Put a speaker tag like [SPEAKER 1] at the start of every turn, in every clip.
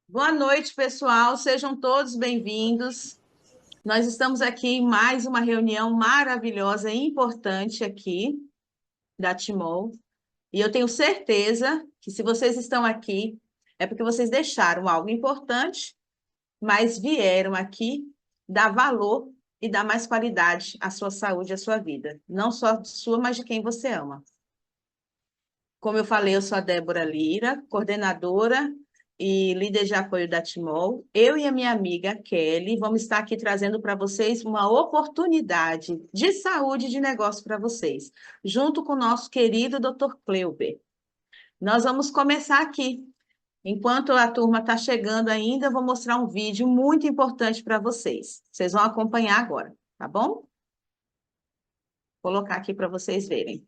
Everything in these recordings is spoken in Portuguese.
[SPEAKER 1] Boa noite, pessoal. Sejam todos bem-vindos. Nós estamos aqui em mais uma reunião maravilhosa e importante aqui da Timol. E eu tenho certeza que se vocês estão aqui, é porque vocês deixaram algo importante, mas vieram aqui dar valor e dar mais qualidade à sua saúde e à sua vida. Não só sua, mas de quem você ama. Como eu falei, eu sou a Débora Lira, coordenadora e líder de apoio da Timol. Eu e a minha amiga Kelly vamos estar aqui trazendo para vocês uma oportunidade de saúde e de negócio para vocês, junto com o nosso querido Dr. Kleuber. Nós vamos começar aqui. Enquanto a turma está chegando ainda, eu vou mostrar um vídeo muito importante para vocês. Vocês vão acompanhar agora, tá bom? Vou colocar aqui para vocês verem.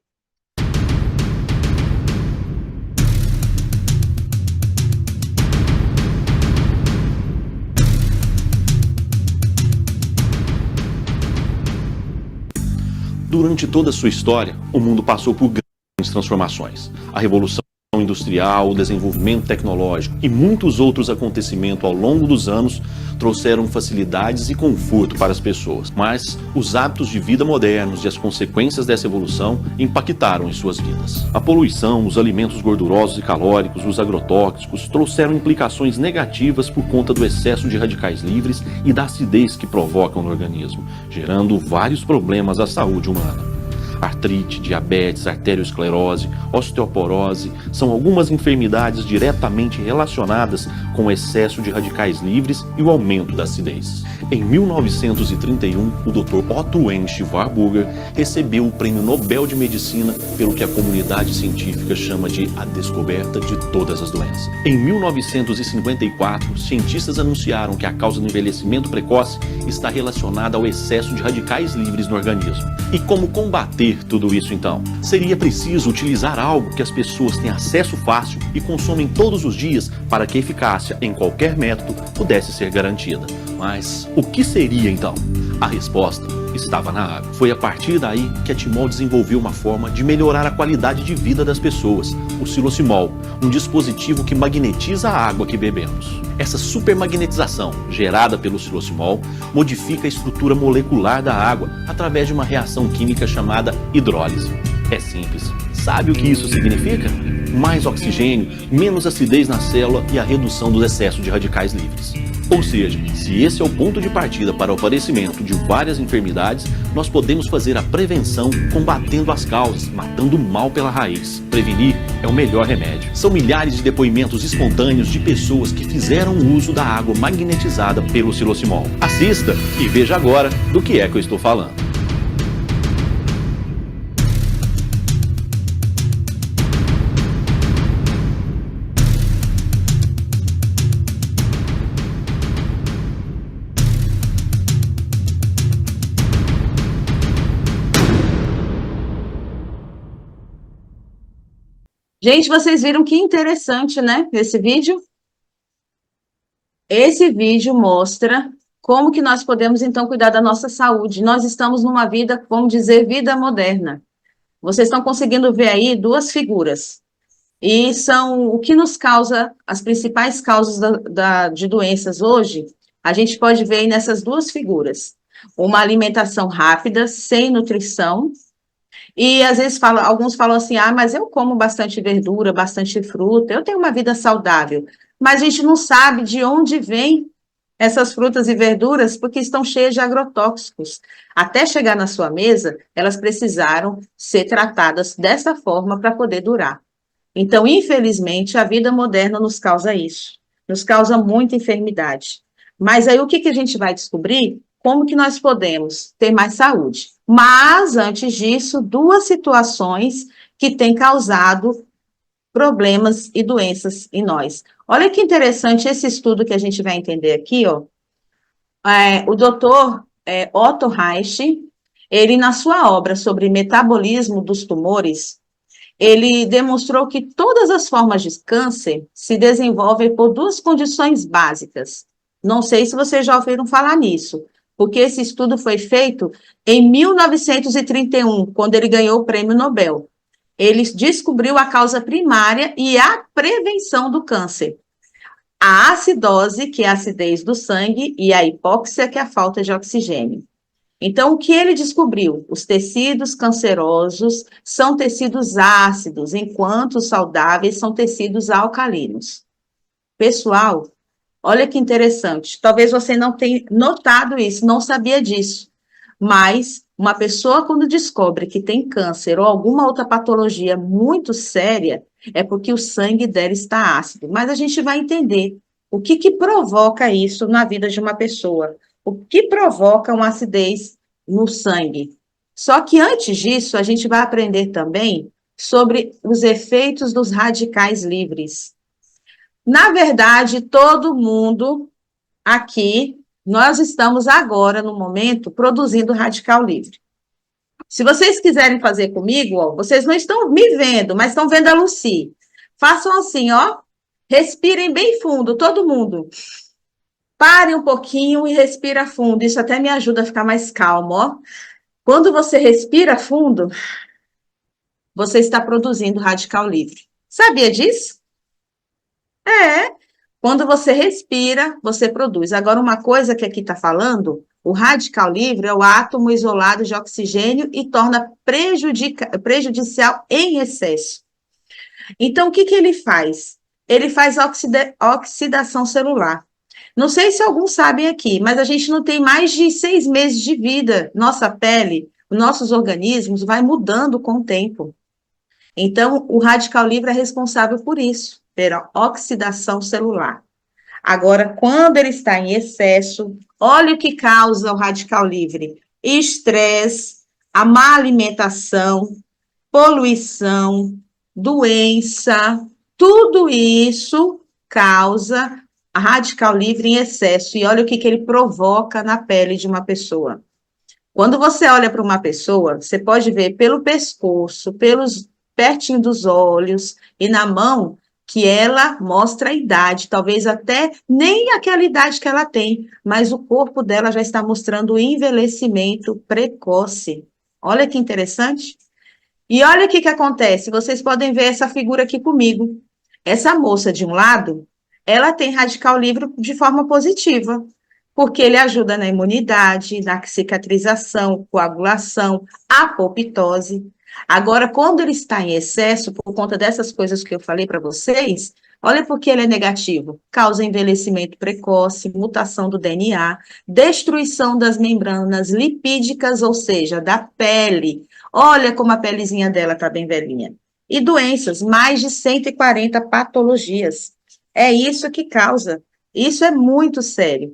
[SPEAKER 2] Durante toda a sua história, o mundo passou por grandes transformações. A Revolução Industrial, o desenvolvimento tecnológico e muitos outros acontecimentos ao longo dos anos trouxeram facilidades e conforto para as pessoas. Mas os hábitos de vida modernos e as consequências dessa evolução impactaram em suas vidas. A poluição, os alimentos gordurosos e calóricos, os agrotóxicos trouxeram implicações negativas por conta do excesso de radicais livres e da acidez que provocam no organismo, gerando vários problemas à saúde humana. Artrite, diabetes, arteriosclerose, osteoporose são algumas enfermidades diretamente relacionadas com o excesso de radicais livres e o aumento da acidez. Em 1931, o Dr. Otto Wendt Warburger recebeu o Prêmio Nobel de Medicina pelo que a comunidade científica chama de a descoberta de todas as doenças. Em 1954, cientistas anunciaram que a causa do envelhecimento precoce está relacionada ao excesso de radicais livres no organismo. E como combater tudo isso então? Seria preciso utilizar algo que as pessoas têm acesso fácil e consomem todos os dias para que a eficácia em qualquer método pudesse ser garantida. Mas o que seria então? A resposta estava na água. Foi a partir daí que a Timol desenvolveu uma forma de melhorar a qualidade de vida das pessoas, o Silosimol, um dispositivo que magnetiza a água que bebemos. Essa supermagnetização, gerada pelo Silosimol, modifica a estrutura molecular da água através de uma reação química chamada hidrólise. É simples. Sabe o que isso significa? Mais oxigênio, menos acidez na célula e a redução do excesso de radicais livres. Ou seja, se esse é o ponto de partida para o aparecimento de várias enfermidades, nós podemos fazer a prevenção combatendo as causas, matando o mal pela raiz. Prevenir é o melhor remédio. São milhares de depoimentos espontâneos de pessoas que fizeram uso da água magnetizada pelo Silosimol. Assista e veja agora do que é que eu estou falando.
[SPEAKER 1] Gente, vocês viram que interessante, né? Esse vídeo? Esse vídeo mostra como que nós podemos, então, cuidar da nossa saúde. Nós estamos numa vida, vamos dizer, vida moderna. Vocês estão conseguindo ver aí duas figuras. E são o que nos causa, as principais causas de doenças hoje, a gente pode ver aí nessas duas figuras. Uma alimentação rápida, sem nutrição. E às vezes alguns falam assim, mas eu como bastante verdura, bastante fruta, eu tenho uma vida saudável. Mas a gente não sabe de onde vem essas frutas e verduras, porque estão cheias de agrotóxicos. Até chegar na sua mesa, elas precisaram ser tratadas dessa forma para poder durar. Então, infelizmente, a vida moderna nos causa isso, nos causa muita enfermidade. Mas aí o que a gente vai descobrir? Como que nós podemos ter mais saúde? Mas, antes disso, duas situações que têm causado problemas e doenças em nós. Olha que interessante esse estudo que a gente vai entender aqui, ó. O doutor Otto Reich, ele, na sua obra sobre metabolismo dos tumores, ele demonstrou que todas as formas de câncer se desenvolvem por duas condições básicas. Não sei se vocês já ouviram falar nisso, porque esse estudo foi feito em 1931, quando ele ganhou o Prêmio Nobel. Ele descobriu a causa primária e a prevenção do câncer. A acidose, que é a acidez do sangue, e a hipóxia, que é a falta de oxigênio. Então, o que ele descobriu? Os tecidos cancerosos são tecidos ácidos, enquanto os saudáveis são tecidos alcalinos. Pessoal, olha que interessante. Talvez você não tenha notado isso, não sabia disso. Mas uma pessoa, quando descobre que tem câncer ou alguma outra patologia muito séria, é porque o sangue dela está ácido. Mas a gente vai entender o que que provoca isso na vida de uma pessoa. O que provoca uma acidez no sangue. Só que antes disso, a gente vai aprender também sobre os efeitos dos radicais livres. Na verdade, todo mundo aqui, nós estamos agora, no momento, produzindo radical livre. Se vocês quiserem fazer comigo, ó, vocês não estão me vendo, mas estão vendo a Lucy. Façam assim, ó. Respirem bem fundo, todo mundo. Pare um pouquinho e respira fundo. Isso até me ajuda a ficar mais calmo, ó. Quando você respira fundo, você está produzindo radical livre. Sabia disso? É. Quando você respira, você produz. Agora, uma coisa que aqui está falando, o radical livre é o átomo isolado de oxigênio e torna prejudicial em excesso. Então, o que que ele faz? Ele faz oxidação celular. Não sei se alguns sabem aqui, mas a gente não tem mais de 6 meses de vida. Nossa pele, nossos organismos vai mudando com o tempo. Então, o radical livre é responsável por isso, pela oxidação celular. Agora, quando ele está em excesso, olha o que causa o radical livre: estresse, a má alimentação, poluição, doença, tudo isso causa radical livre em excesso. E olha o que que ele provoca na pele de uma pessoa. Quando você olha para uma pessoa, você pode ver pelo pescoço, pelos pertinho dos olhos e na mão que ela mostra a idade, talvez até nem aquela idade que ela tem, mas o corpo dela já está mostrando o envelhecimento precoce. Olha que interessante. E olha o que que acontece, vocês podem ver essa figura aqui comigo. Essa moça de um lado, ela tem radical livre de forma positiva, porque ele ajuda na imunidade, na cicatrização, coagulação, apoptose. Agora, quando ele está em excesso, por conta dessas coisas que eu falei para vocês, olha porque ele é negativo. Causa envelhecimento precoce, mutação do DNA, destruição das membranas lipídicas, ou seja, da pele. Olha como a pelezinha dela está bem velhinha. E doenças, mais de 140 patologias. É isso que causa. Isso é muito sério.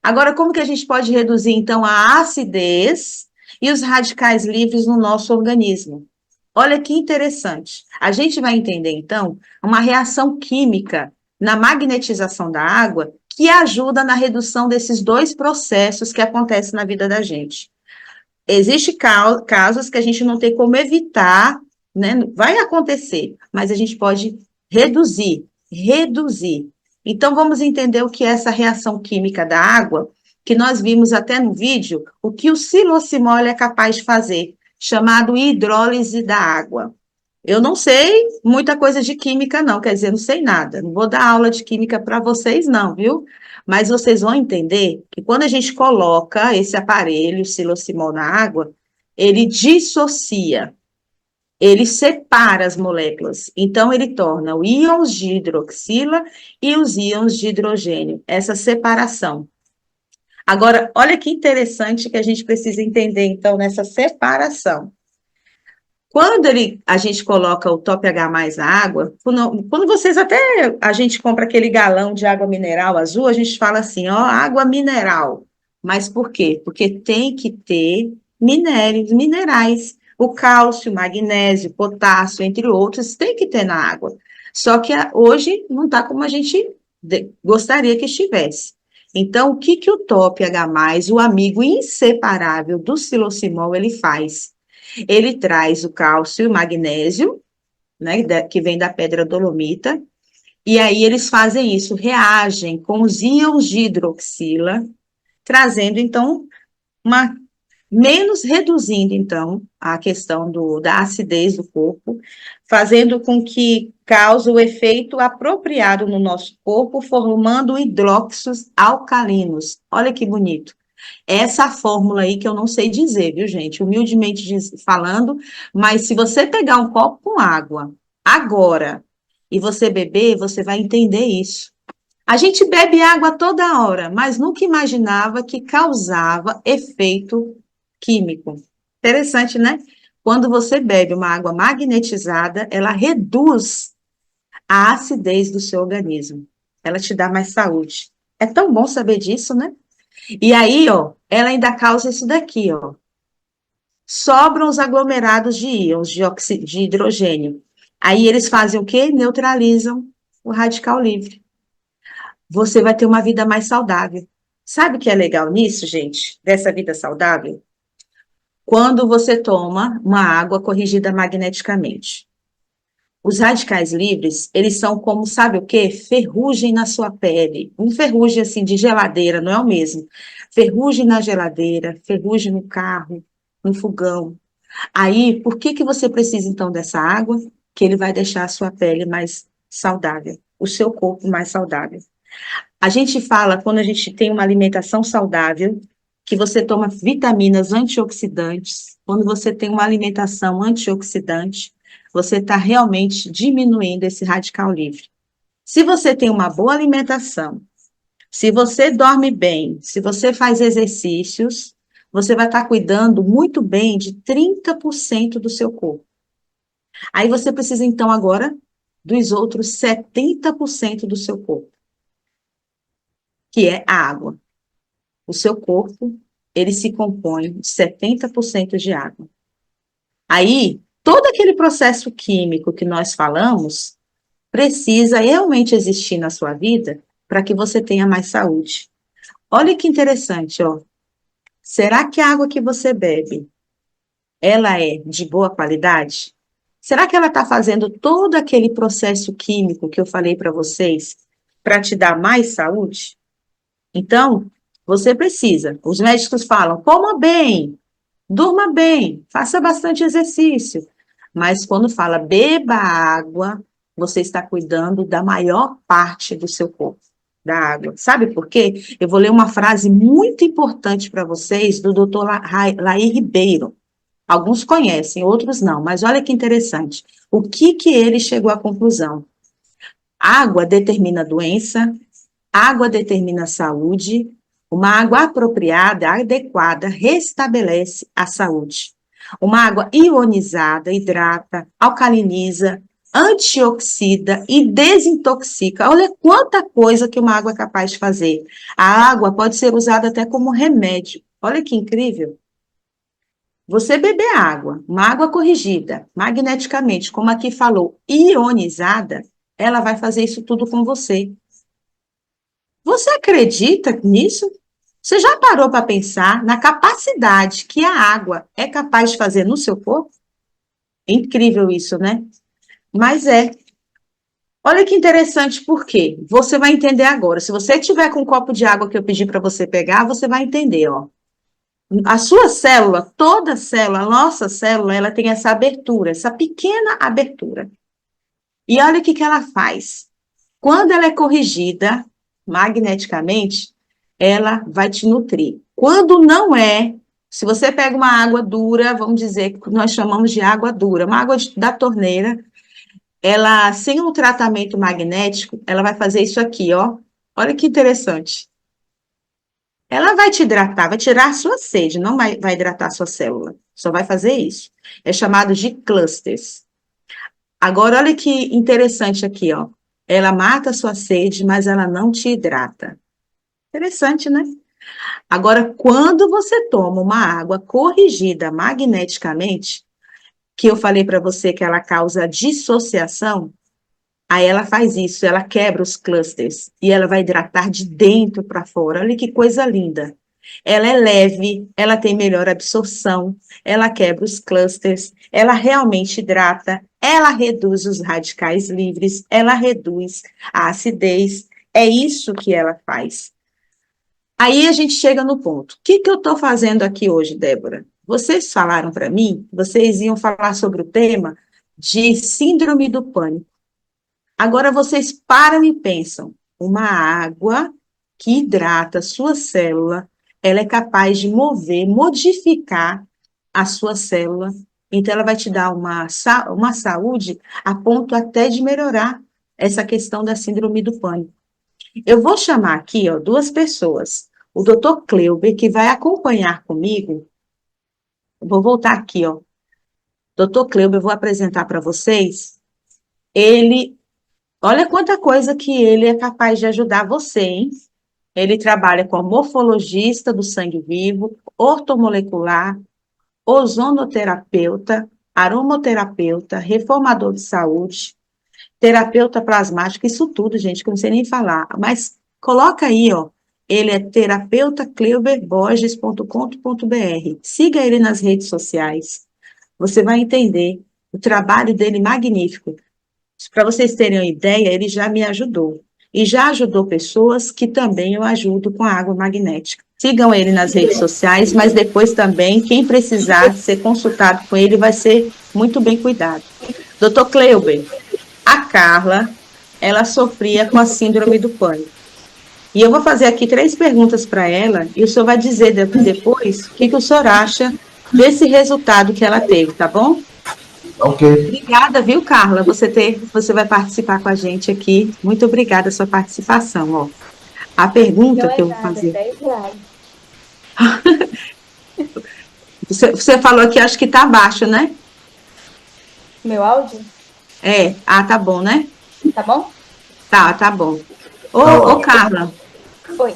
[SPEAKER 1] Agora, como que a gente pode reduzir, então, a acidez e os radicais livres no nosso organismo? Olha que interessante. A gente vai entender, então, uma reação química na magnetização da água que ajuda na redução desses dois processos que acontecem na vida da gente. Existem casos que a gente não tem como evitar, né? Vai acontecer, mas a gente pode reduzir. Então, vamos entender o que é essa reação química da água, que nós vimos até no vídeo, o que o silocimol é capaz de fazer, chamado hidrólise da água. Eu não sei muita coisa de química, não, quer dizer, não sei nada. Não vou dar aula de química para vocês, não, viu? Mas vocês vão entender que quando a gente coloca esse aparelho, o silocimol, na água, ele dissocia, ele separa as moléculas. Então, ele torna os íons de hidroxila e os íons de hidrogênio, essa separação. Agora, olha que interessante que a gente precisa entender, então, nessa separação. Quando a gente coloca o Top H+ na água, quando vocês até, a gente compra aquele galão de água mineral azul, a gente fala assim, ó, água mineral. Mas por quê? Porque tem que ter minerais. O cálcio, magnésio, potássio, entre outros, tem que ter na água. Só que hoje não está como a gente gostaria que estivesse. Então, o que o Top H+, o amigo inseparável do silocimol, ele faz? Ele traz o cálcio e o magnésio, né, que vem da pedra dolomita, e aí eles fazem isso, reagem com os íons de hidroxila, trazendo, então, uma menos reduzindo, então, a questão da acidez do corpo, fazendo com que cause o efeito apropriado no nosso corpo, formando hidróxidos alcalinos. Olha que bonito. Essa fórmula aí que eu não sei dizer, viu, gente? Humildemente falando, mas se você pegar um copo com água agora e você beber, você vai entender isso. A gente bebe água toda hora, mas nunca imaginava que causava efeito químico. Interessante, né? Quando você bebe uma água magnetizada, ela reduz a acidez do seu organismo. Ela te dá mais saúde. É tão bom saber disso, né? E aí, ó, ela ainda causa isso daqui, ó. Sobram os aglomerados de íons de hidrogênio. Aí eles fazem o quê? Neutralizam o radical livre. Você vai ter uma vida mais saudável. Sabe o que é legal nisso, gente? Dessa vida saudável? Quando você toma uma água corrigida magneticamente. Os radicais livres, eles são como, sabe o quê? Ferrugem na sua pele. Um ferrugem, assim, de geladeira, não é o mesmo. Ferrugem na geladeira, ferrugem no carro, no fogão. Aí, por que você precisa, então, dessa água? Que ele vai deixar a sua pele mais saudável, o seu corpo mais saudável. A gente fala, quando a gente tem uma alimentação saudável, que você toma vitaminas antioxidantes. Quando você tem uma alimentação antioxidante, você está realmente diminuindo esse radical livre. Se você tem uma boa alimentação, se você dorme bem, se você faz exercícios, você vai estar cuidando muito bem de 30% do seu corpo. Aí você precisa, então, agora, dos outros 70% do seu corpo, que é a água. O seu corpo, ele se compõe de 70% de água. Aí, todo aquele processo químico que nós falamos precisa realmente existir na sua vida para que você tenha mais saúde. Olha que interessante, ó. Será que a água que você bebe, ela é de boa qualidade? Será que ela está fazendo todo aquele processo químico que eu falei para vocês para te dar mais saúde? Então, você precisa. Os médicos falam, coma bem, durma bem, faça bastante exercício. Mas quando fala beba água, você está cuidando da maior parte do seu corpo, da água. Sabe por quê? Eu vou ler uma frase muito importante para vocês do Dr. Laí Ribeiro. Alguns conhecem, outros não, mas olha que interessante. O que ele chegou à conclusão? Água determina doença, água determina saúde, uma água apropriada, adequada, restabelece a saúde. Uma água ionizada hidrata, alcaliniza, antioxida e desintoxica. Olha quanta coisa que uma água é capaz de fazer. A água pode ser usada até como remédio. Olha que incrível. Você beber água, uma água corrigida, magneticamente, como aqui falou, ionizada, ela vai fazer isso tudo com você. Você acredita nisso? Você já parou para pensar na capacidade que a água é capaz de fazer no seu corpo? É incrível isso, né? Mas é. Olha que interessante, por quê? Você vai entender agora. Se você tiver com um copo de água que eu pedi para você pegar, você vai entender, ó. A sua célula, toda célula, a nossa célula, ela tem essa abertura, essa pequena abertura. E olha o que ela faz. Quando ela é corrigida magneticamente, ela vai te nutrir. Quando não é, se você pega uma água dura, vamos dizer que nós chamamos de água dura, uma água da torneira, ela, sem um tratamento magnético, ela vai fazer isso aqui, ó. Olha que interessante. Ela vai te hidratar, vai tirar a sua sede, não vai hidratar a sua célula. Só vai fazer isso. É chamado de clusters. Agora, olha que interessante aqui, ó. Ela mata a sua sede, mas ela não te hidrata. Interessante, né? Agora, quando você toma uma água corrigida magneticamente, que eu falei para você que ela causa dissociação, aí ela faz isso, ela quebra os clusters e ela vai hidratar de dentro para fora. Olha que coisa linda. Ela é leve, ela tem melhor absorção, ela quebra os clusters, ela realmente hidrata, ela reduz os radicais livres, ela reduz a acidez. É isso que ela faz. Aí a gente chega no ponto. O que que eu estou fazendo aqui hoje, Débora? Vocês falaram para mim, vocês iam falar sobre o tema de síndrome do pânico. Agora vocês param e pensam, uma água que hidrata a sua célula, ela é capaz de mover, modificar a sua célula, então ela vai te dar uma saúde a ponto até de melhorar essa questão da síndrome do pânico. Eu vou chamar aqui, ó, duas pessoas. O doutor Kleuber, que vai acompanhar comigo. Eu vou voltar aqui, ó. Doutor Kleuber, eu vou apresentar para vocês. Ele, olha quanta coisa que ele é capaz de ajudar você, hein? Ele trabalha como morfologista do sangue vivo, ortomolecular, ozonoterapeuta, aromoterapeuta, reformador de saúde, terapeuta plasmático, isso tudo, gente, que eu não sei nem falar, mas coloca aí, ó, ele é terapeutakleuberborges.com.br. Siga ele nas redes sociais, você vai entender o trabalho dele magnífico. Para vocês terem uma ideia, ele já me ajudou. E já ajudou pessoas que também eu ajudo com a água magnética. Sigam ele nas redes sociais, mas depois também, quem precisar ser consultado com ele vai ser muito bem cuidado. Doutor Kleuber, a Carla, ela sofria com a síndrome do pânico. E eu vou fazer aqui 3 perguntas para ela, e o senhor vai dizer depois o que o senhor acha desse resultado que ela teve, tá bom?
[SPEAKER 3] Ok.
[SPEAKER 1] Obrigada, viu, Carla? Você vai participar com a gente aqui. Muito obrigada pela sua participação. Ó. A pergunta que eu vou fazer. Você falou aqui, acho que está baixo, né?
[SPEAKER 4] Meu áudio?
[SPEAKER 1] É. Ah, tá bom, né?
[SPEAKER 4] Tá bom?
[SPEAKER 1] Tá bom. Ô, Carla.
[SPEAKER 4] Oi.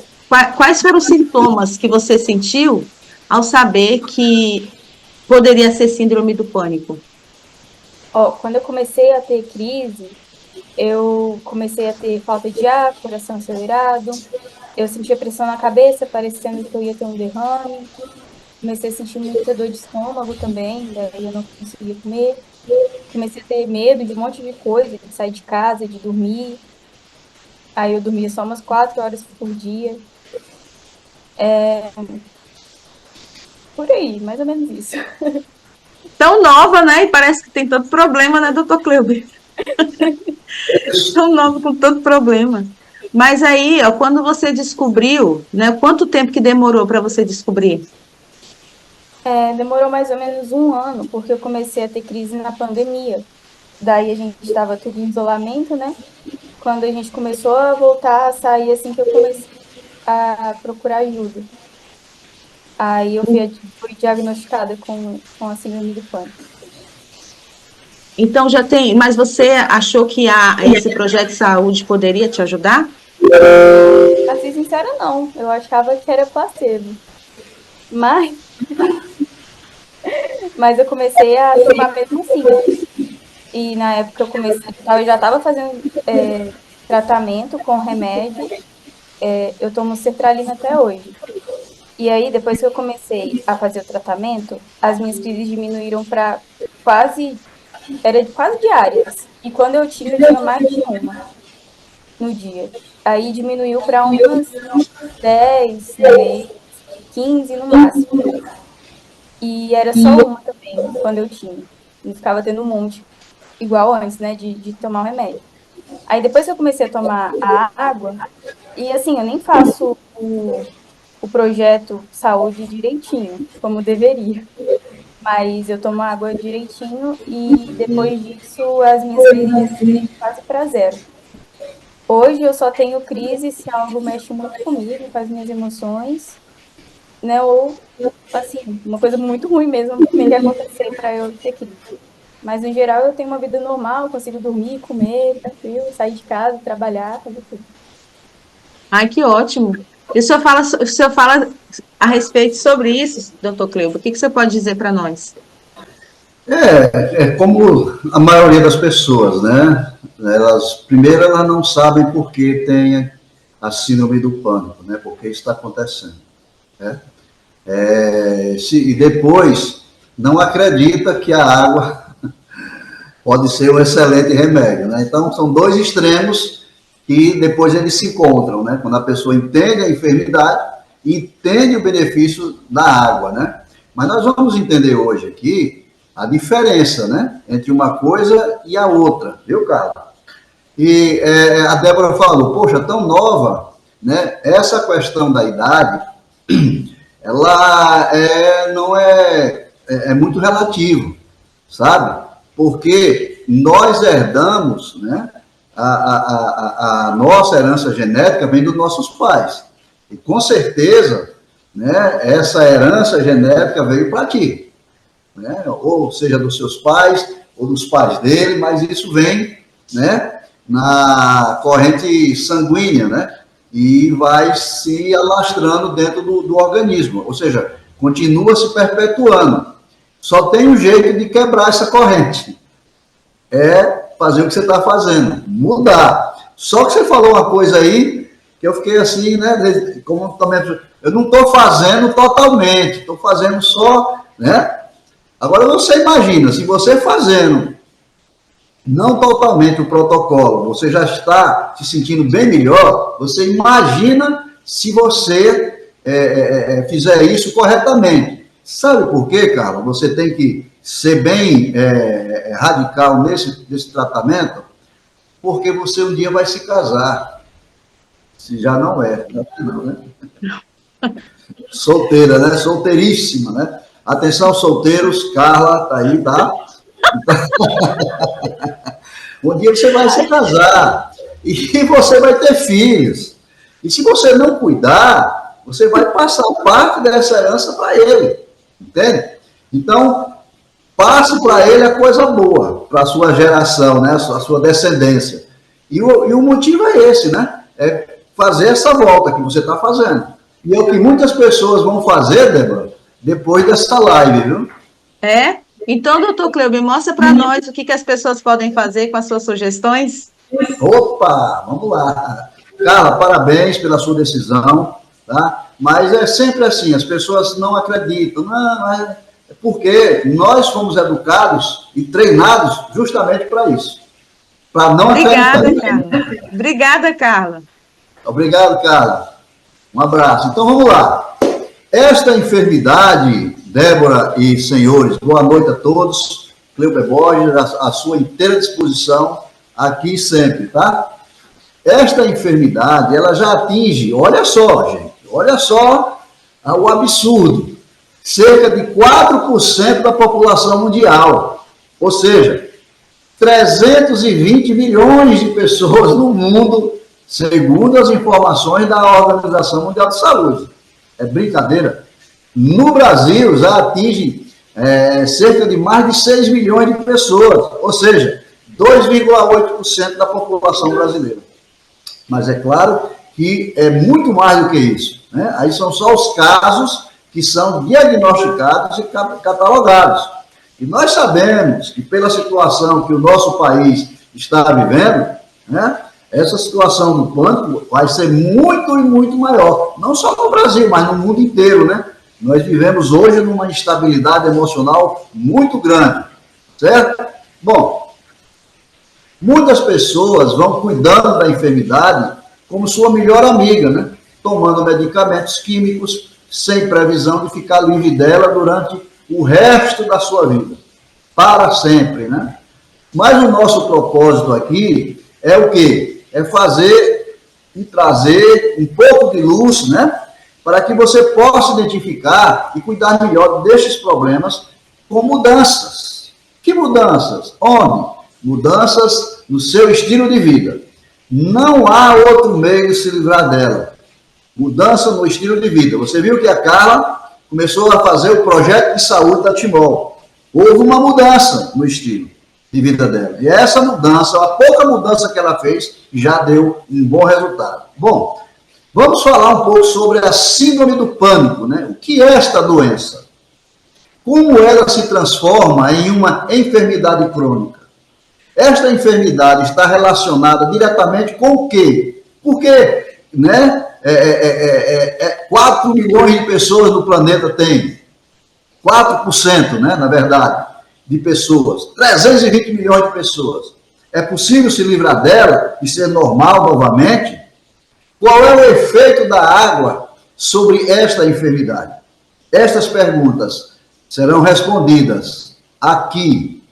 [SPEAKER 1] Quais foram os sintomas que você sentiu ao saber que poderia ser síndrome do pânico?
[SPEAKER 4] Ó, quando eu comecei a ter crise, eu comecei a ter falta de ar, coração acelerado, eu sentia pressão na cabeça, parecendo que eu ia ter um derrame, comecei a sentir muita dor de estômago também, daí eu não conseguia comer, comecei a ter medo de um monte de coisa, de sair de casa, de dormir, aí eu dormia só umas 4 horas por dia, por aí, mais ou menos isso.
[SPEAKER 1] Tão nova, né? E parece que tem tanto problema, né, doutor Kleuber? Tão nova com tanto problema. Mas aí, ó, quando você descobriu, né? Quanto tempo que demorou para você descobrir?
[SPEAKER 4] Demorou mais ou menos 1 ano, porque eu comecei a ter crise na pandemia. Daí a gente estava tudo em isolamento, né? Quando a gente começou a voltar a sair, assim que eu comecei a procurar ajuda. Aí eu fui diagnosticada com a síndrome do pânico.
[SPEAKER 1] Então já tem, mas você achou que esse projeto de saúde poderia te ajudar?
[SPEAKER 4] Pra ser sincera, não. Eu achava que era placebo. Mas eu comecei a tomar mesmo assim. E na época eu já estava fazendo tratamento com remédio. Eu tomo sertralina até hoje. E aí, depois que eu comecei a fazer o tratamento, as minhas crises diminuíram para quase diárias. E quando eu tinha mais de uma no dia. Aí diminuiu para umas 10, 15 no máximo. E era só uma também, quando eu tinha. Não ficava tendo um monte, igual antes, né, de tomar o remédio. Aí depois que eu comecei a tomar a água, e assim, eu nem faço o projeto saúde direitinho, como deveria. Mas eu tomo água direitinho e depois disso as minhas crises quase para zero. Hoje eu só tenho crise se algo mexe muito comigo, com as minhas emoções, né? Ou, assim, uma coisa muito ruim mesmo tem que acontecer para eu ter crise. Mas, no geral, eu tenho uma vida normal, consigo dormir, comer, tranquilo, sair de casa, trabalhar, fazer tudo.
[SPEAKER 1] Ai, que ótimo. E o senhor fala a respeito sobre isso, doutor Kleuber? O que você pode dizer para nós?
[SPEAKER 3] É como a maioria das pessoas, né? Primeiro, elas não sabem por que tem a síndrome do pânico, né? Por que isso está acontecendo, né? E depois, não acredita que a água pode ser um excelente remédio, né? Então, são 2 extremos que depois eles se encontram, né? Quando a pessoa entende a enfermidade entende o benefício da água, né? Mas nós vamos entender hoje aqui a diferença, né, entre uma coisa e a outra, viu, Carla? E a Débora falou, poxa, tão nova, né? Essa questão da idade, ela não é muito relativo, sabe? Porque nós herdamos, né? A nossa herança genética vem dos nossos pais. E com certeza, né, essa herança genética veio para ti, né? Ou seja, dos seus pais, ou dos pais dele, mas isso vem, né, na corrente sanguínea, né? E vai se alastrando dentro do organismo, ou seja, continua se perpetuando. Só tem um jeito de quebrar essa corrente, é fazer o que você está fazendo, mudar. Só que você falou uma coisa aí, que eu fiquei assim, né, como também, eu não estou fazendo totalmente, estou fazendo só, né? Agora você imagina, se você fazendo não totalmente o protocolo, você já está se sentindo bem melhor, você imagina se você fizer isso corretamente. Sabe por quê, Carla? Você tem que ser bem radical nesse tratamento, porque você um dia vai se casar. Se já não é, não, né? Solteira, né? Solteiríssima, né? Atenção, solteiros, Carla, tá aí, tá? Um dia você vai se casar e você vai ter filhos. E se você não cuidar, você vai passar parte dessa herança para ele, entende? Então, passe para ele a coisa boa, para a sua geração, né? A sua descendência. E o motivo é esse, né? É fazer essa volta que você está fazendo. E é o que muitas pessoas vão fazer, Débora, depois dessa live, viu?
[SPEAKER 1] Então, doutor Cleube, mostra para nós o que as pessoas podem fazer com as suas sugestões.
[SPEAKER 3] Opa, vamos lá. Carla, parabéns pela sua decisão, tá? Mas é sempre assim, as pessoas não acreditam, não, porque nós fomos educados e treinados justamente para isso, para não acreditar.
[SPEAKER 1] Obrigada, Carla. Obrigada, Carla.
[SPEAKER 3] Obrigado, Carla. Um abraço. Então, vamos lá. Esta enfermidade, Débora e senhores, boa noite a todos. Cleube Borges, à sua inteira disposição, aqui sempre, tá? Esta enfermidade, ela já atinge, olha só, gente, olha só o absurdo, cerca de 4% da população mundial, ou seja, 320 milhões de pessoas no mundo, segundo as informações da Organização Mundial de Saúde. É brincadeira. No Brasil, já atinge cerca de mais de 6 milhões de pessoas, ou seja, 2,8% da população brasileira. Mas é claro que é muito mais do que isso, né? Aí são só os casos que são diagnosticados e catalogados. E nós sabemos que pela situação que o nosso país está vivendo, né, essa situação do pânico vai ser muito e muito maior. Não só no Brasil, mas no mundo inteiro, né? Nós vivemos hoje numa instabilidade emocional muito grande, certo? Bom, muitas pessoas vão cuidando da enfermidade como sua melhor amiga, né? Tomando medicamentos químicos sem previsão de ficar livre dela durante o resto da sua vida, para sempre, né? Mas o nosso propósito aqui é o quê? É fazer e trazer um pouco de luz, né? Para que você possa identificar e cuidar melhor destes problemas com mudanças. Que mudanças? Onde? Mudanças no seu estilo de vida. Não há outro meio de se livrar dela. Mudança no estilo de vida. Você viu que a Carla começou a fazer o projeto de saúde da Timol. Houve uma mudança no estilo de vida dela. E essa mudança, a pouca mudança que ela fez, já deu um bom resultado. Bom, vamos falar um pouco sobre a síndrome do pânico, né? O que é esta doença? Como ela se transforma em uma enfermidade crônica? Esta enfermidade está relacionada diretamente com o quê? Porque, né, 4 milhões de pessoas no planeta tem. 4%, né, na verdade, de pessoas. 320 milhões de pessoas. É possível se livrar dela e ser normal novamente? Qual é o efeito da água sobre esta enfermidade. Estas perguntas serão respondidas aqui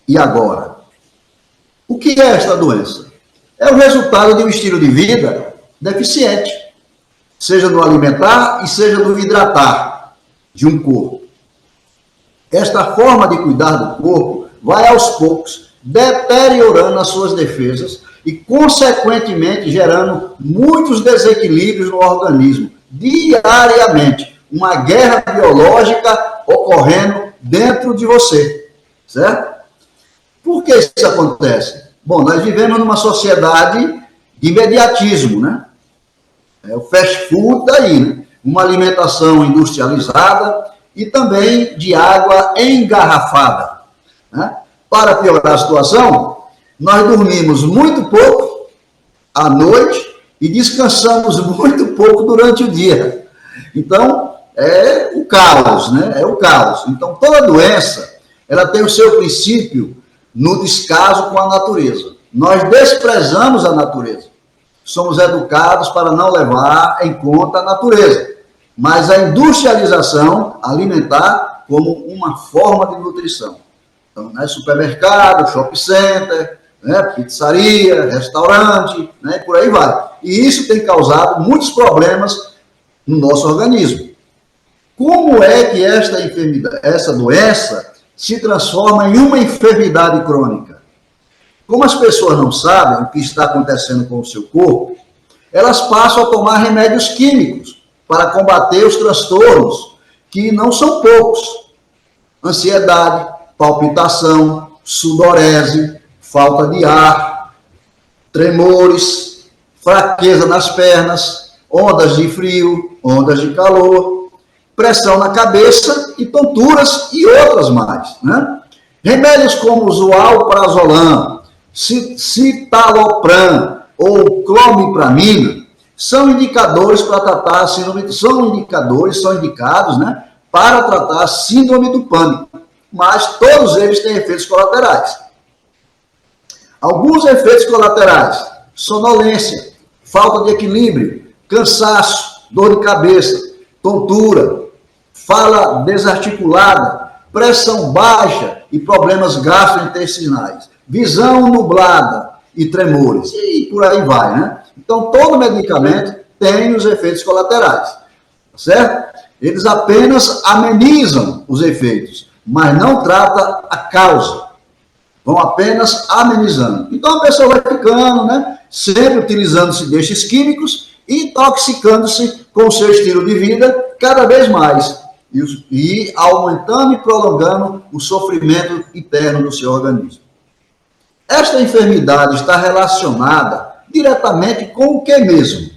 [SPEAKER 3] e agora. O que é esta doença? É o resultado de um estilo de vida deficiente, seja no alimentar e seja no hidratar de um corpo. Esta forma de cuidar do corpo vai aos poucos deteriorando as suas defesas e, consequentemente, gerando muitos desequilíbrios no organismo, diariamente. Uma guerra biológica ocorrendo dentro de você, certo? Por que isso acontece? Bom, nós vivemos numa sociedade de imediatismo, né? É o fast food daí, né? Uma alimentação industrializada e também de água engarrafada, né? Para piorar a situação, nós dormimos muito pouco à noite e descansamos muito pouco durante o dia. Então, é o caos, né? É o caos. Então, toda doença, ela tem o seu princípio no descaso com a natureza. Nós desprezamos a natureza. Somos educados para não levar em conta a natureza. Mas a industrialização alimentar como uma forma de nutrição. Então, né, supermercado, shopping center, né, pizzaria, restaurante, né, por aí vai. E isso tem causado muitos problemas no nosso organismo. Como é que essa doença se transforma em uma enfermidade crônica? Como as pessoas não sabem o que está acontecendo com o seu corpo, elas passam a tomar remédios químicos para combater os transtornos, que não são poucos. Ansiedade, palpitação, sudorese, falta de ar, tremores, fraqueza nas pernas, ondas de frio, ondas de calor, pressão na cabeça e tonturas e outras mais, né? Remédios como o alprazolam, citalopram ou clomipramina são indicadores para tratar a síndrome, são indicados, né, para tratar a síndrome do pânico, mas todos eles têm efeitos colaterais. Alguns efeitos colaterais: sonolência, falta de equilíbrio, cansaço, dor de cabeça, tontura, fala desarticulada, pressão baixa e problemas gastrointestinais, visão nublada e tremores, e por aí vai, né? Então, todo medicamento tem os efeitos colaterais, certo? Eles apenas amenizam os efeitos, mas não trata a causa. Vão apenas amenizando. Então, a pessoa vai ficando, né, sempre utilizando-se destes químicos e intoxicando-se com o seu estilo de vida cada vez mais. E aumentando e prolongando o sofrimento interno do seu organismo. Esta enfermidade está relacionada diretamente com o que mesmo?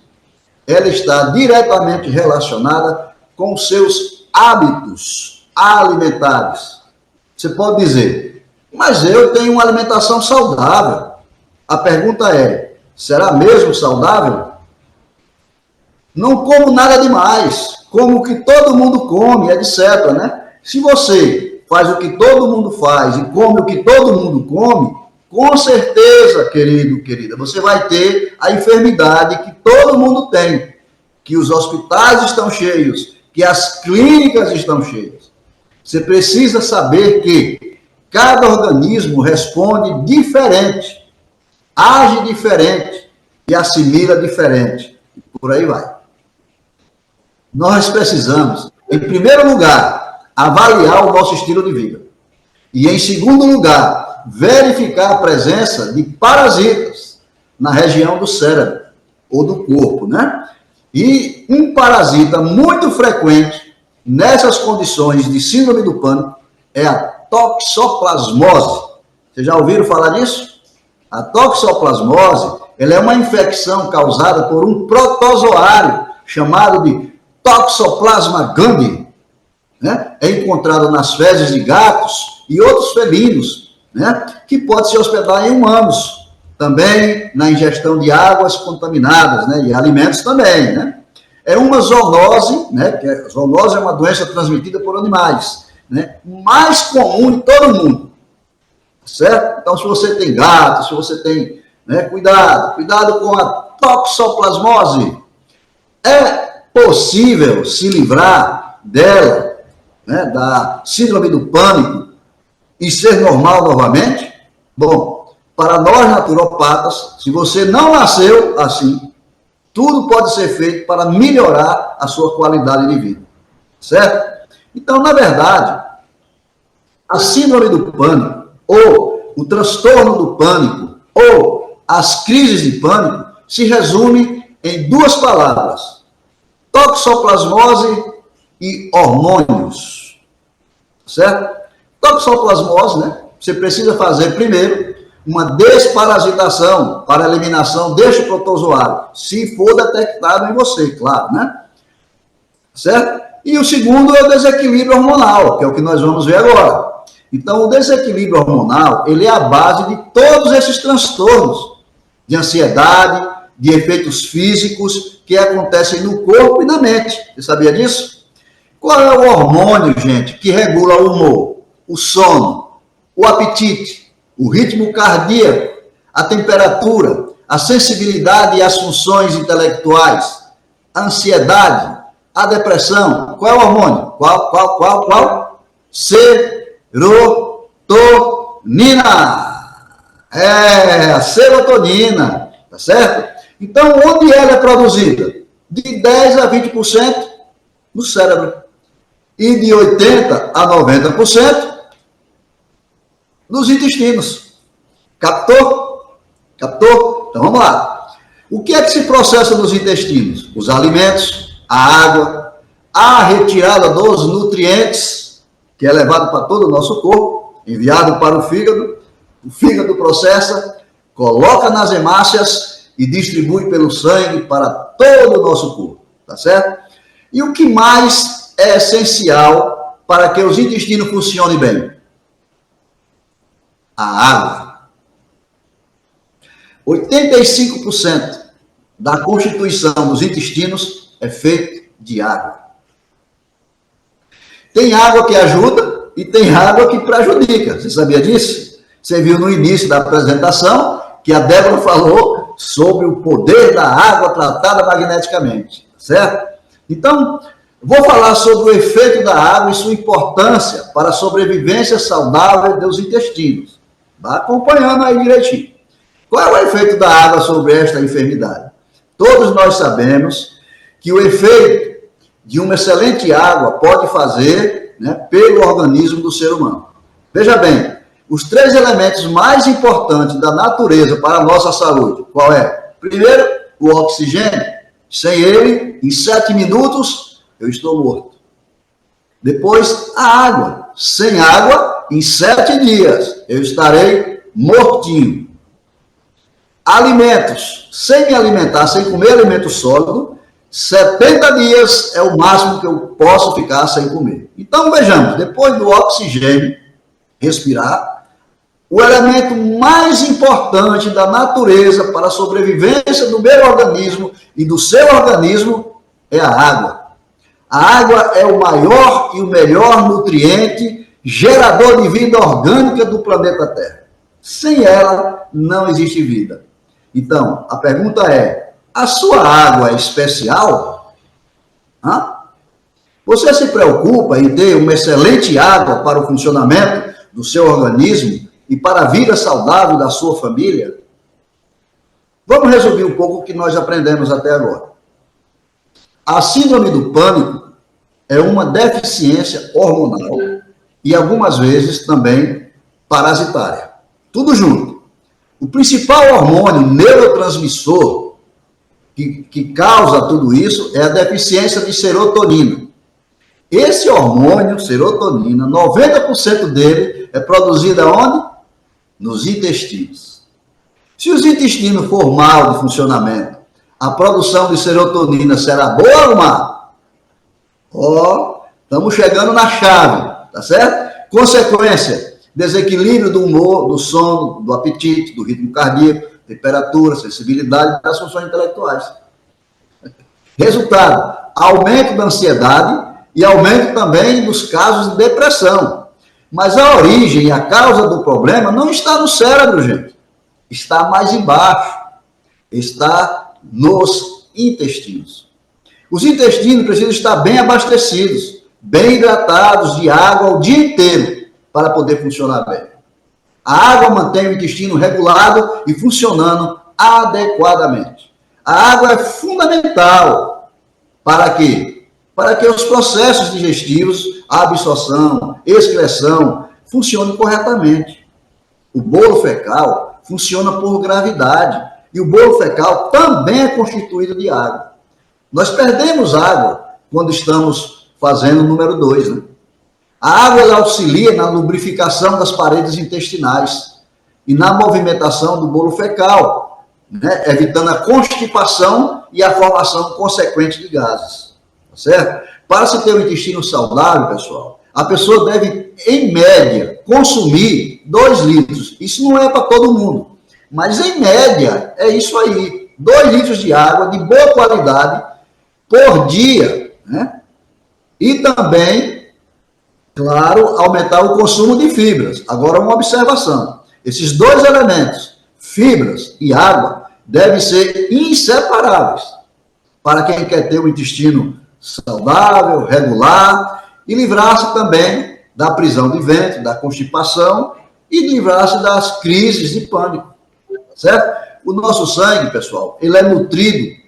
[SPEAKER 3] Ela está diretamente relacionada com os seus hábitos alimentares. Você pode dizer, mas eu tenho uma alimentação saudável. A pergunta é, será mesmo saudável? Não como nada demais, como o que todo mundo come, etc, né? Se você faz o que todo mundo faz e come o que todo mundo come, com certeza, querido, querida, você vai ter a enfermidade que todo mundo tem, que os hospitais estão cheios, que as clínicas estão cheias. Você precisa saber que cada organismo responde diferente, age diferente e assimila diferente. E por aí vai. Nós precisamos, em primeiro lugar, avaliar o nosso estilo de vida. E, em segundo lugar, verificar a presença de parasitas na região do cérebro ou do corpo, né? E um parasita muito frequente nessas condições de síndrome do pânico é a toxoplasmose. Vocês já ouviram falar disso? A toxoplasmose, ela é uma infecção causada por um protozoário chamado de Toxoplasma gondii, né? É encontrado nas fezes de gatos e outros felinos, né, que pode se hospedar em humanos, também na ingestão de águas contaminadas, né, e alimentos também, né. É uma zoonose, né, que zoonose é uma doença transmitida por animais, né, mais comum em todo mundo, certo? Então, se você tem gato, se você tem, né, cuidado com a toxoplasmose. É possível se livrar dela, né, da síndrome do pânico, e ser normal novamente? Bom, para nós naturopatas, se você não nasceu assim, tudo pode ser feito para melhorar a sua qualidade de vida, certo? Então, na verdade, a síndrome do pânico, ou o transtorno do pânico, ou as crises de pânico, se resume em duas palavras: toxoplasmose e hormônios, certo? Toxoplasmose, né? Você precisa fazer primeiro uma desparasitação para a eliminação deste protozoário, se for detectado em você, claro, né? Certo? E o segundo é o desequilíbrio hormonal, que é o que nós vamos ver agora. Então, o desequilíbrio hormonal, ele é a base de todos esses transtornos de ansiedade, de efeitos físicos que acontecem no corpo e na mente. Você sabia disso? Qual é o hormônio, gente, que regula o humor, o sono, o apetite, o ritmo cardíaco, a temperatura, a sensibilidade e as funções intelectuais, a ansiedade, a depressão? Qual é o hormônio? Qual? Serotonina. É, a serotonina, tá certo? Então, onde ela é produzida? De 10 a 20% no cérebro. E de 80 a 90% nos intestinos. Captou? Então, vamos lá. O que é que se processa nos intestinos? Os alimentos, a água, a retirada dos nutrientes, que é levado para todo o nosso corpo, enviado para o fígado processa, coloca nas hemácias e distribui pelo sangue para todo o nosso corpo, tá certo? E o que mais é essencial para que os intestinos funcionem bem? A água. 85% da constituição dos intestinos é feito de água. Tem água que ajuda e tem água que prejudica. Você sabia disso? Você viu no início da apresentação que a Débora falou sobre o poder da água tratada magneticamente, certo? Então, vou falar sobre o efeito da água e sua importância para a sobrevivência saudável dos intestinos. Vá acompanhando aí direitinho. Qual é o efeito da água sobre esta enfermidade? Todos nós sabemos que o efeito de uma excelente água pode fazer, né, pelo organismo do ser humano. Veja bem, os 3 elementos mais importantes da natureza para a nossa saúde, qual é? Primeiro, o oxigênio. Sem ele, em 7 minutos, eu estou morto. Depois, a água. Sem água, em 7 dias, eu estarei mortinho. Alimentos. Sem me alimentar, sem comer alimento sólido, 70 dias é o máximo que eu posso ficar sem comer. Então, vejamos, depois do oxigênio, respirar, o elemento mais importante da natureza para a sobrevivência do meu organismo e do seu organismo é a água. A água é o maior e o melhor nutriente gerador de vida orgânica do planeta Terra. Sem ela, não existe vida. Então, a pergunta é: a sua água é especial? Você se preocupa em ter uma excelente água para o funcionamento do seu organismo e para a vida saudável da sua família? Vamos resumir um pouco o que nós aprendemos até agora. A síndrome do pânico é uma deficiência hormonal e algumas vezes também parasitária. Tudo junto. O principal hormônio neurotransmissor que causa tudo isso é a deficiência de serotonina. Esse hormônio, serotonina, 90% dele é produzido aonde? Nos intestinos. Se os intestinos for mal de funcionamento, a produção de serotonina será boa ou má? Estamos chegando na chave, tá certo? Consequência, desequilíbrio do humor, do sono, do apetite, do ritmo cardíaco, temperatura, sensibilidade das funções intelectuais. Resultado, aumento da ansiedade e aumento também dos casos de depressão. Mas a origem e a causa do problema não está no cérebro, gente. Está mais embaixo. Está nos intestinos. Os intestinos precisam estar bem abastecidos, bem hidratados de água o dia inteiro para poder funcionar bem. A água mantém o intestino regulado e funcionando adequadamente. A água é fundamental para quê? Para que os processos digestivos, a absorção, excreção, funcionem corretamente. O bolo fecal funciona por gravidade e o bolo fecal também é constituído de água. Nós perdemos água quando estamos fazendo o número 2, né? A água ela auxilia na lubrificação das paredes intestinais e na movimentação do bolo fecal, né? Evitando a constipação e a formação consequente de gases. Tá certo? Para se ter um intestino saudável, pessoal, a pessoa deve, em média, consumir 2 litros. Isso não é para todo mundo, mas em média é isso aí. 2 litros de água de boa qualidade por dia, né? E também, claro, aumentar o consumo de fibras. Agora, uma observação. Esses 2 elementos, fibras e água, devem ser inseparáveis para quem quer ter um intestino saudável, regular e livrar-se também da prisão de ventre, da constipação e livrar-se das crises de pânico, certo? O nosso sangue, pessoal, ele é nutrido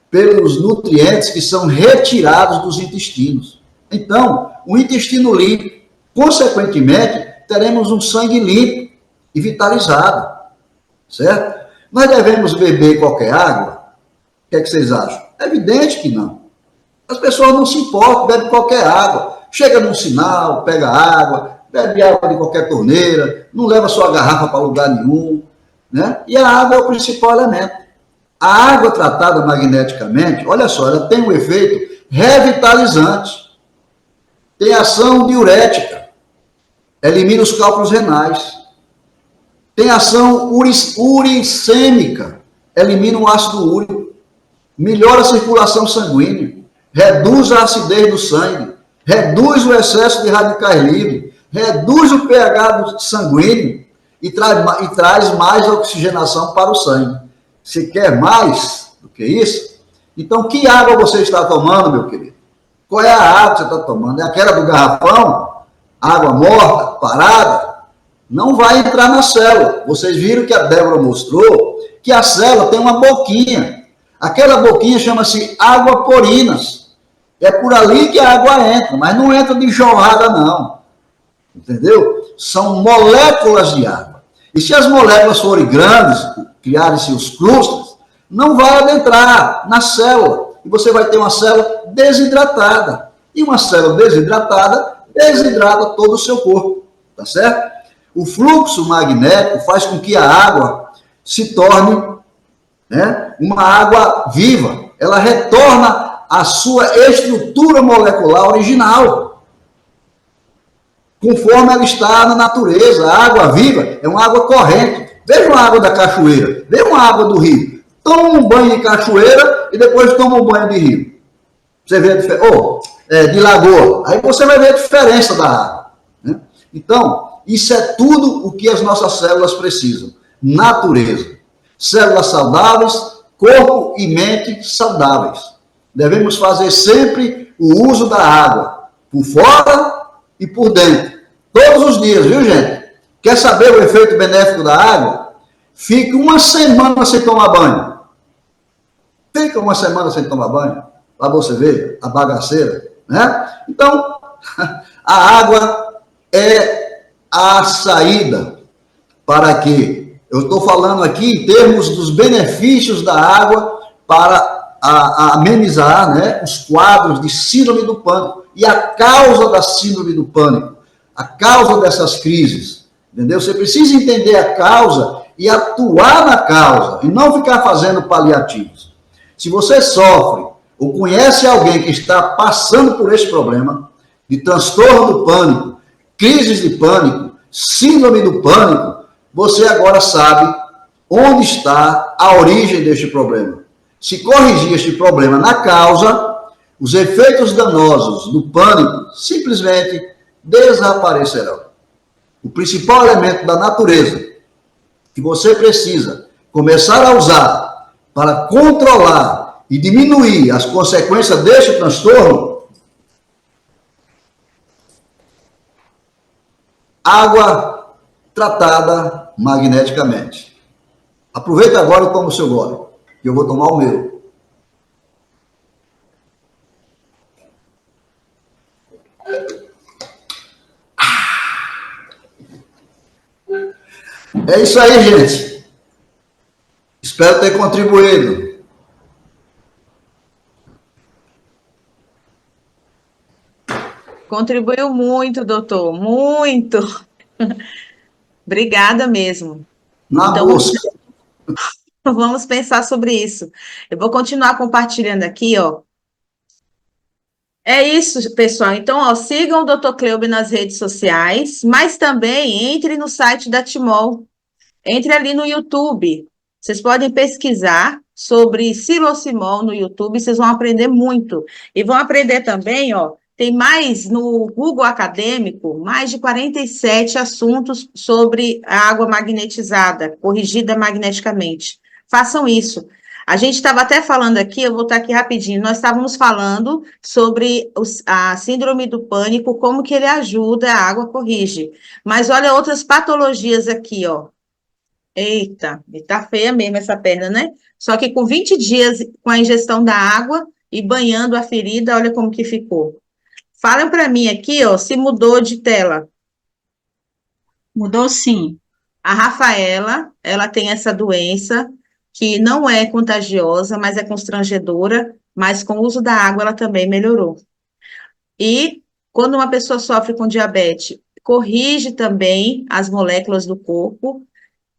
[SPEAKER 3] pelos nutrientes que são retirados dos intestinos. Então, o intestino limpo, consequentemente, teremos um sangue limpo e vitalizado, certo? Nós devemos beber qualquer água? O que é que vocês acham? É evidente que não. As pessoas não se importam, bebem qualquer água. Chega num sinal, pega água, bebe água de qualquer torneira, não leva sua garrafa para lugar nenhum, né? E a água é o principal elemento. A água tratada magneticamente, olha só, ela tem um efeito revitalizante, tem ação diurética, elimina os cálculos renais, tem ação uricêmica, elimina o ácido úrico, melhora a circulação sanguínea, reduz a acidez do sangue, reduz o excesso de radicais livres, reduz o pH sanguíneo e traz mais oxigenação para o sangue. Você quer mais do que isso? Então, que água você está tomando, meu querido? Qual é a água que você está tomando? É aquela do garrafão? Água morta, parada? Não vai entrar na célula. Vocês viram que a Débora mostrou que a célula tem uma boquinha. Aquela boquinha chama-se água-porinas. É por ali que a água entra, mas não entra de jorrada, não. Entendeu? São moléculas de água. E se as moléculas forem grandes, criarem-se os clústeres, não vai adentrar na célula. E você vai ter uma célula desidratada. E uma célula desidratada desidrata todo o seu corpo. Tá certo? O fluxo magnético faz com que a água se torne, né, uma água viva. Ela retorna à sua estrutura molecular original, conforme ela está na natureza. A água viva é uma água corrente. Veja uma água da cachoeira, veja uma água do rio. Toma um banho de cachoeira e depois toma um banho de rio. Você vê a diferença, de lagoa. Aí você vai ver a diferença da água, né? Então, isso é tudo o que as nossas células precisam. Natureza. Células saudáveis, corpo e mente saudáveis. Devemos fazer sempre o uso da água, por fora e por dentro. Todos os dias, viu, gente? Quer saber o efeito benéfico da água? Fique uma semana sem tomar banho. Fica uma semana sem tomar banho, para você ver a bagaceira, né? Então, a água é a saída para quê? Eu estou falando aqui em termos dos benefícios da água para amenizar, né, os quadros de síndrome do pânico e a causa da síndrome do pânico, a causa dessas crises, entendeu? Você precisa entender a causa e atuar na causa e não ficar fazendo paliativos. Se você sofre ou conhece alguém que está passando por esse problema de transtorno do pânico, crises de pânico, síndrome do pânico, você agora sabe onde está a origem deste problema. Se corrigir este problema na causa, os efeitos danosos do pânico simplesmente desaparecerão. O principal elemento da natureza que você precisa começar a usar para controlar e diminuir as consequências deste transtorno, água tratada magneticamente. Aproveita agora e toma o seu gole, que eu vou tomar o meu. É isso aí, gente. Espero ter contribuído.
[SPEAKER 1] Contribuiu muito, doutor, muito. Obrigada mesmo.
[SPEAKER 3] Na
[SPEAKER 1] Então,
[SPEAKER 3] busca.
[SPEAKER 1] vamos pensar sobre isso. Eu vou continuar compartilhando aqui, ó. É isso, pessoal. Então, ó, sigam o Dr. Cleube nas redes sociais, mas também entre no site da Timol. Entre ali no YouTube. Vocês podem pesquisar sobre Psilocimol no YouTube, vocês vão aprender muito. E vão aprender também, ó, tem mais no Google Acadêmico, mais de 47 assuntos sobre a água magnetizada, corrigida magneticamente. Façam isso. A gente estava até falando aqui, eu vou estar aqui rapidinho, nós estávamos falando sobre a síndrome do pânico, como que ele ajuda, a água corrige. Mas olha outras patologias aqui, ó. Eita, e tá feia mesmo essa perna, né? Só que com 20 dias com a ingestão da água e banhando a ferida, olha como que ficou. Falam para mim aqui, ó, se mudou de tela.
[SPEAKER 5] Mudou sim.
[SPEAKER 1] A Rafaela, ela tem essa doença que não é contagiosa, mas é constrangedora, mas com o uso da água ela também melhorou. E quando uma pessoa sofre com diabetes, corrige também as moléculas do corpo,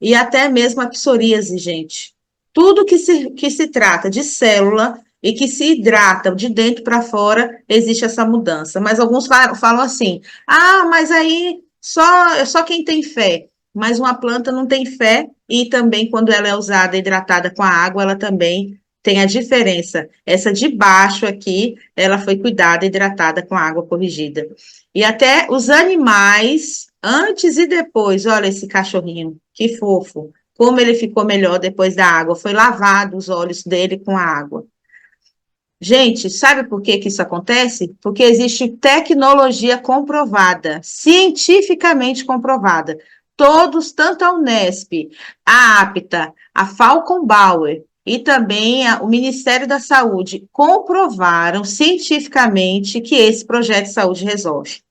[SPEAKER 1] e até mesmo a psoríase, gente. Tudo que se trata de célula e que se hidrata de dentro para fora, existe essa mudança. Mas alguns falam assim, mas aí só quem tem fé. Mas uma planta não tem fé e também quando ela é usada hidratada com a água, ela também tem a diferença. Essa de baixo aqui, ela foi cuidada, hidratada com a água corrigida. E até os animais, antes e depois, olha esse cachorrinho, que fofo. Como ele ficou melhor depois da água. Foi lavado os olhos dele com a água. Gente, sabe por que isso acontece? Porque existe tecnologia comprovada, cientificamente comprovada. Todos, tanto a Unesp, a APTA, a Falcon Bauer e também o Ministério da Saúde comprovaram cientificamente que esse projeto de saúde resolve.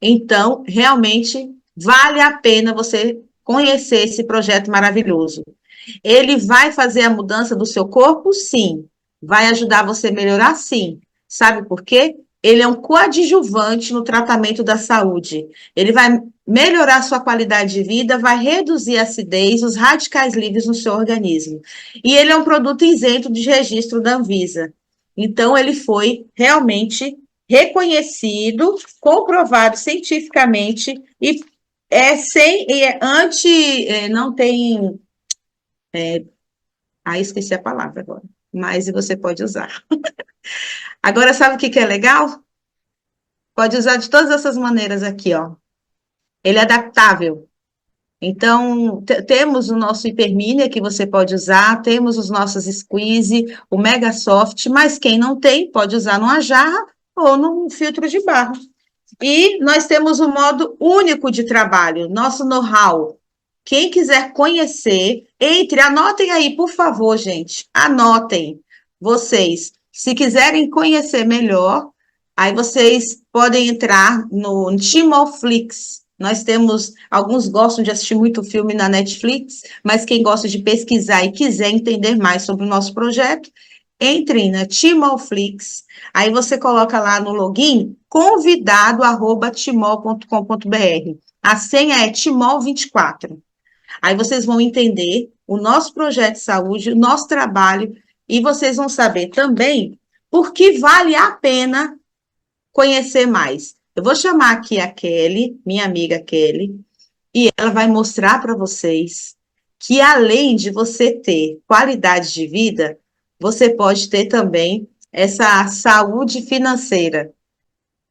[SPEAKER 1] Então, realmente, vale a pena você conhecer esse projeto maravilhoso. Ele vai fazer a mudança do seu corpo? Sim. Vai ajudar você a melhorar? Sim. Sabe por quê? Ele é um coadjuvante no tratamento da saúde. Ele vai melhorar a sua qualidade de vida, vai reduzir a acidez, os radicais livres no seu organismo. E ele é um produto isento de registro da Anvisa. Então, ele foi realmente reconhecido, comprovado cientificamente e não tem, esqueci a palavra agora, mas você pode usar. Agora, sabe o que é legal? Pode usar de todas essas maneiras aqui, ó. Ele é adaptável. Então, temos o nosso Hipermínia que você pode usar, temos os nossos Squeeze, o Mega Soft, mas quem não tem, pode usar numa jarra ou num filtro de barro. E nós temos um modo único de trabalho, nosso know-how. Quem quiser conhecer, anotem aí, por favor, gente, anotem vocês. Se quiserem conhecer melhor, aí vocês podem entrar no Timolflix. Nós temos, alguns gostam de assistir muito filme na Netflix, mas quem gosta de pesquisar e quiser entender mais sobre o nosso projeto, entre na Timolflix. Aí você coloca lá no login, convidado@timol.com.br. A senha é Timol24. Aí vocês vão entender o nosso projeto de saúde, o nosso trabalho, e vocês vão saber também por que vale a pena conhecer mais. Eu vou chamar aqui a Kelly, minha amiga Kelly, e ela vai mostrar para vocês que além de você ter qualidade de vida, você pode ter também essa saúde financeira.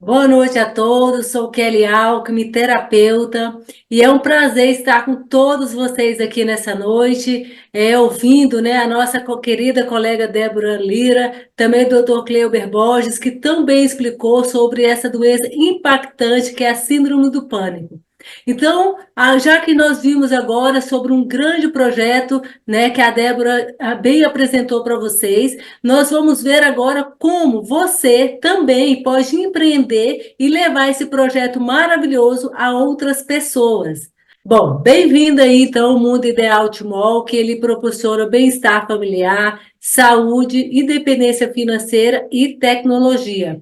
[SPEAKER 6] Boa noite a todos, sou Kelly Alckmin, terapeuta, e é um prazer estar com todos vocês aqui nessa noite, ouvindo, né, a nossa querida colega Débora Lira, também o Dr. Cleuber Borges, que também explicou sobre essa doença impactante que é a síndrome do pânico. Então, já que nós vimos agora sobre um grande projeto, né, que a Débora bem apresentou para vocês, nós vamos ver agora como você também pode empreender e levar esse projeto maravilhoso a outras pessoas. Bom, bem-vindo aí, então, ao Mundo Ideal Timol, que ele proporciona bem-estar familiar, saúde, independência financeira e tecnologia.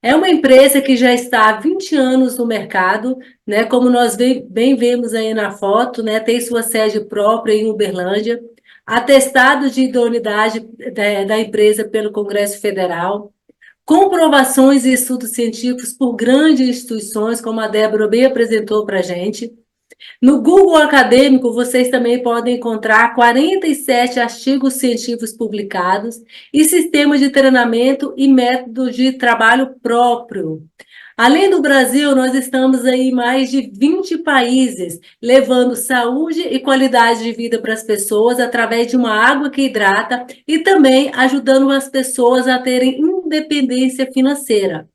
[SPEAKER 6] É uma empresa que já está há 20 anos no mercado, né? Como nós bem vemos aí na foto, né? Tem sua sede própria em Uberlândia, atestado de idoneidade da empresa pelo Congresso Federal, comprovações e estudos científicos por grandes instituições, como a Débora bem apresentou para a gente. No Google Acadêmico, vocês também podem encontrar 47 artigos científicos publicados e sistema de treinamento e métodos de trabalho próprio. Além do Brasil, nós estamos aí em mais de 20 países, levando saúde e qualidade de vida para as pessoas através de uma água que hidrata e também ajudando as pessoas a terem independência financeira.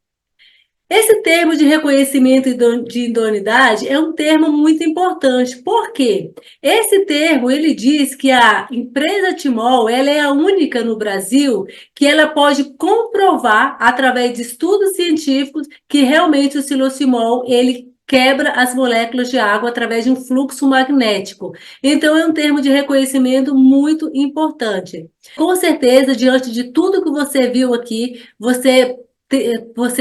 [SPEAKER 6] Esse termo de reconhecimento de idoneidade é um termo muito importante. Por quê? Esse termo, ele diz que a empresa Timol, ela é a única no Brasil que ela pode comprovar, através de estudos científicos, que realmente o silocimol, ele quebra as moléculas de água através de um fluxo magnético. Então, é um termo de reconhecimento muito importante. Com certeza, diante de tudo que você viu aqui, você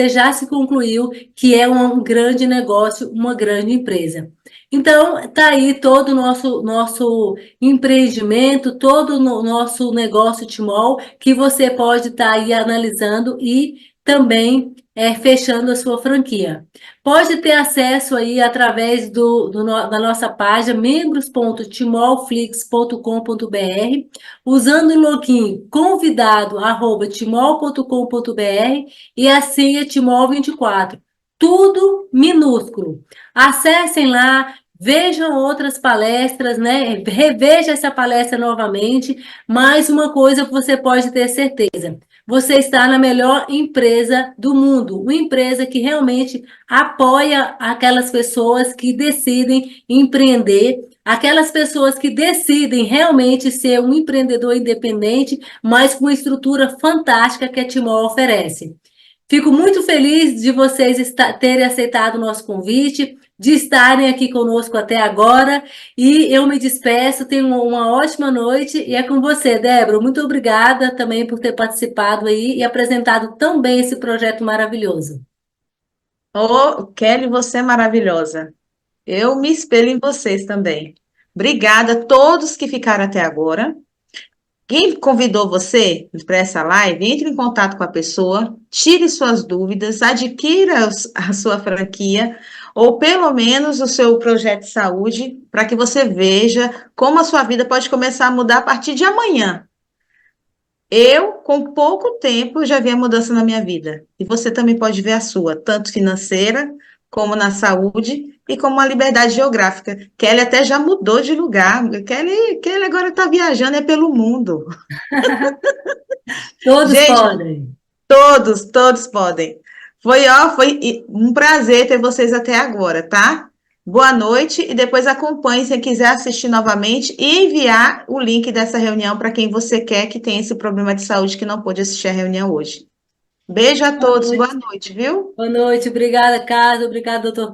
[SPEAKER 6] já se concluiu que é um grande negócio, uma grande empresa. Então, está aí todo o nosso empreendimento, todo o nosso negócio Timol, que você pode estar aí analisando e também fechando a sua franquia. Pode ter acesso aí através da nossa página membros.timolflix.com.br, usando o login convidado@timol.com.br e a senha Timol24. Tudo minúsculo. Acessem lá, vejam outras palestras, né? Reveja essa palestra novamente. Mais uma coisa que você pode ter certeza: você está na melhor empresa do mundo, uma empresa que realmente apoia aquelas pessoas que decidem empreender, aquelas pessoas que decidem realmente ser um empreendedor independente, mas com uma estrutura fantástica que a Timol oferece. Fico muito feliz de vocês terem aceitado o nosso convite, de estarem aqui conosco até agora, e eu me despeço, tenho uma ótima noite, e é com você, Débora. Muito obrigada também por ter participado aí e apresentado tão bem esse projeto maravilhoso.
[SPEAKER 1] Ô, Kelly, você é maravilhosa. Eu me espelho em vocês também. Obrigada a todos que ficaram até agora. Quem convidou você para essa live, entre em contato com a pessoa, tire suas dúvidas, adquira a sua franquia, ou pelo menos o seu projeto de saúde, para que você veja como a sua vida pode começar a mudar a partir de amanhã. Eu, com pouco tempo, já vi a mudança na minha vida. E você também pode ver a sua, tanto financeira, como na saúde, e como a liberdade geográfica. Kelly até já mudou de lugar. Kelly agora está viajando pelo mundo.
[SPEAKER 6] Todos
[SPEAKER 1] Gente,
[SPEAKER 6] podem.
[SPEAKER 1] todos podem. Foi um prazer ter vocês até agora, tá? Boa noite e depois acompanhe se quiser assistir novamente e enviar o link dessa reunião para quem você quer que tenha esse problema de saúde que não pôde assistir a reunião hoje. Beijo a todos, boa noite, viu?
[SPEAKER 6] Boa noite, obrigada, Carla, obrigada, doutor.